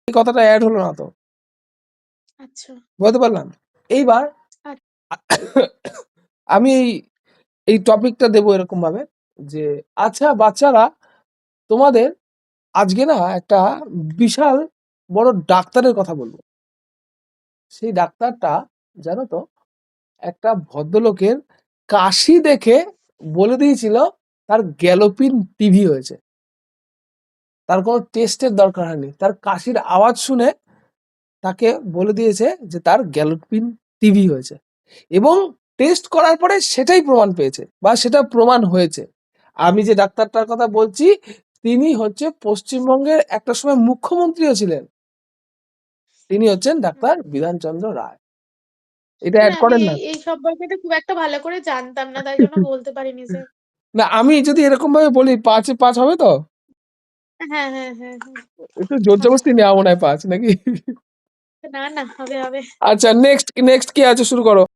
এই কথাটা অ্যাড হলো না তো, আচ্ছা বুঝতে পারলাম। এইবার আমি এই টপিকটা দেবো এরকম ভাবে যে আচ্ছা বাচ্চারা, তোমাদের আজকে না একটা বিশাল বড় ডাক্তারের কথা বলবো। সেই ডাক্তারটা জানো তো একটা ভদ্রলোকের কাশি দেখে বলে দিয়েছিল তার গ্যালোপিন টিভি হয়েছে। তার কোনো টেস্টের দরকার হয়নি, তার কাশির আওয়াজ শুনে তাকে বলে দিয়েছে যে তার গ্যালোপিন টিভি হয়েছে, এবং টেস্ট করার পরে সেটাই প্রমাণ পেয়েছে বা সেটা প্রমাণ হয়েছে। আমি যে ডাক্তারটার কথা বলছি তিনি হচ্ছে পশ্চিমবঙ্গের একটা সময় মুখ্যমন্ত্রীও ছিলেন, তিনি হচ্ছেন ডাক্তার বিধানচন্দ্র রায়। এটা আসলে অ্যাড আমি করেন না। এই সম্পর্কে তো খুব একটা ভালো করে জানতাম না, তাই জন্য বলতে পারিনি যে। না আমি যদি এরকম ভাবে বলি 5-এ 5 হবে তো, হ্যাঁ হ্যাঁ হ্যাঁ হ্যাঁ, একটু জোর হবে জবরদস্তি নেওয়া মনে হয় 5 নাকি? না না, হবে হবে। আচ্ছা নেক্সট নেক্সট কি আছে শুরু করো।